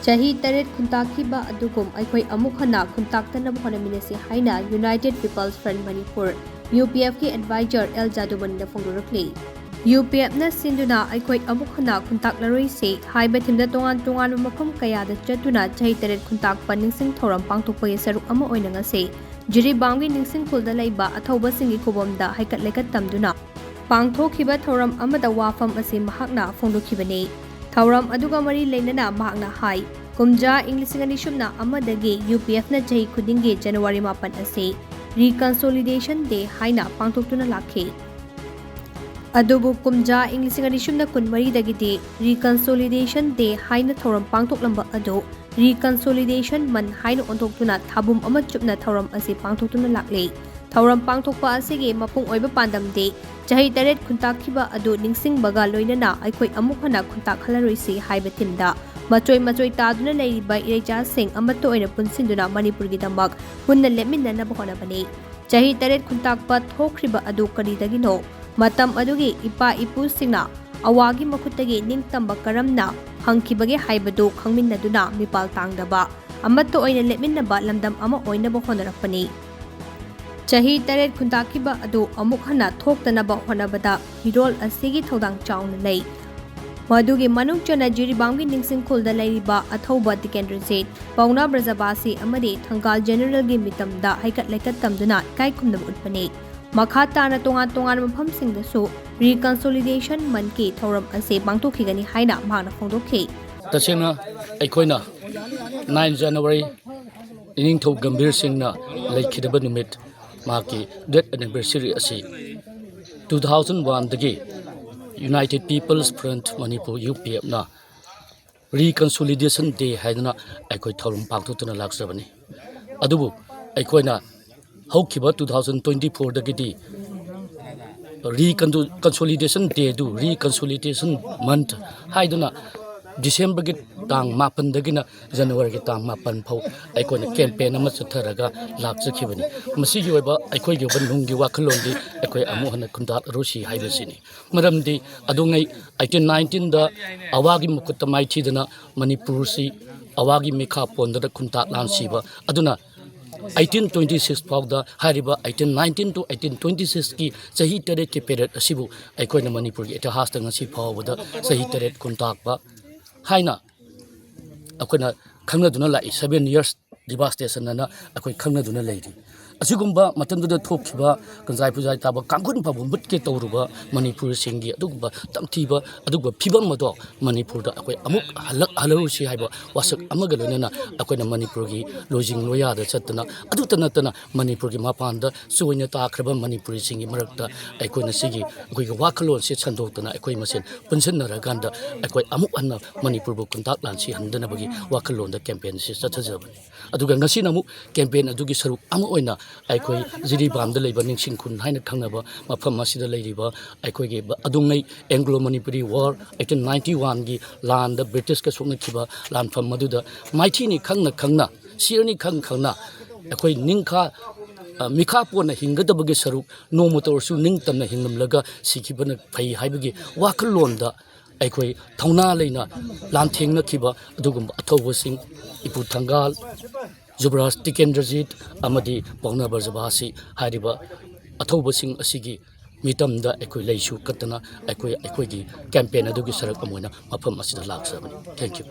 Chahi taret khuntakhiba adugum aikhoi amuk hana khuntaktana honaminasi haina United People's Front Manipur UPF ki advisor El Jadumani na phongdorakli UPF na sinduna aikhoi amuk hana khuntaklaroi se haiba thimda tongan mafam kaya da chatuna chahi taret khuntak paningsing thoram pangthokpagi saruk ama oina ngase Jiribamgi ningsing khulda laiba athauba singi khobomda haikat lekat tamduna pangthokhiba thoram amada wafam ase mahakna phongdokhibane Thauram aduga mari leinana mahakna hai kumja English ani shumna amadagi UPF na jahi khudingi January 8 ase Reconsolidation Day haina pangthoktuna lakhe Adubu kumja English ani shumna kunmari dagi de Reconsolidation Day haina thauram pangthoklamba ado Reconsolidation man haina ontoktuna thabum ama chupna thauram ase pangthoktuna lakle Thauram pangthokpa asige mapung oiba pandam de Jahi taret khuntakhiba adu ningsing baga loinana aikhoi amuk hana khuntak khalaroi se haiba timda machoi taduna leiba ireja sing amato oina punsinduna Manipur gi damak hunna leminna na bahona bane Jahi taret khuntak pa thokriba adu kari dagino matam adugi ipa ipu singna awagi makhutagi ningtamba karamna hangkhibage haibadu khangminnaduna mipal tangdaba amato oina leminna ba lamdam ama oina bahona rakpani Chahi taret khuntakhiba adu amuk hana thoktanaba honabada hirol asigi thodang chauna lei madugi manung chana Jiribamgi ningsing khulda leiriba athauba Dikendrojit Pauna Brajabasi amadi Thangal General gi mitamda haikat lekat tamduna kai khumna utpane makha tana tongan mafam singdasu Reconsolidation manki thoram ase pangthokhigani haina mahna phongdokhe tasena aikoina 9 January ining thau gambir singna leikhidaba numit Maki death anniversary asi 2001 dagi United People's Front Manipur UPF na Reconsolidation Day haidana aikoi thorum pangthotuna laksabani adubu aikoina haukiba 2024 dagi di Reconsolidation Day du Reconsolidation Month haidana December gi tang mapan dagina January gi tang mapan phau aikoi campaign ama chatharaga lakchakhibani masi gi oiba aikoi gi banung gi wakhalon di aikoi amu hana khundat rosi haibasini maramdi adungai 1819 da awagi mukutta maithi dana Manipur si awagi mekha pondada khuntat lan siba aduna 1826 fawda hariba 1819 to 1826 ki sahi tare ke period asibu aikoi na Manipur gi itihas da ngasi phawda sahi tare khuntak ba haina akona khangnaduna lai 7 years devastation na akoi khangnaduna leiri asigumba matamduda thokhiba kanjai pujai taba kangkhun pabu mutke tawruba Manipur singi aduba tamthiba aduba phibam mado Manipur da akoi amuk halarusi haiba wasak amaga loinana akoina Manipur gi lojing loya da chatna adutana Manipur gi mapanda suina ta khraba Manipur singi marakta akoina sigi akoi ga wakhalon se chandotana akoi masen punsinna ganda akoi amuk anna Manipur bu kuntak lan si handana bagi wakhalon da campaign se chathajabani aduga ngasi namu campaign adugi saru ama oina aikoi Jiribam da leiba ningsing khun haina khangnaba mafam asida leiriba aikoi ge adungai Anglo Manipuri War 1891 gi land da British ka sokna khiba land fam maduda maithi ni khangna sirni khangna aikoi ningkha mikha pona hingadabagi saruk nomotorsu ningtamna hinglamlaga sikhibana phai haibagi wakhalonda aikoi thauna leina lan thengna khiba adugum athawasing ipu thangal Zubras Dikendrojit amadi Pauna Brajabasi hariba athawbasing asigi mitamda aikoi leisu katana aikoi gi campaign adugi sarak amoina mafam asida laksabani thank you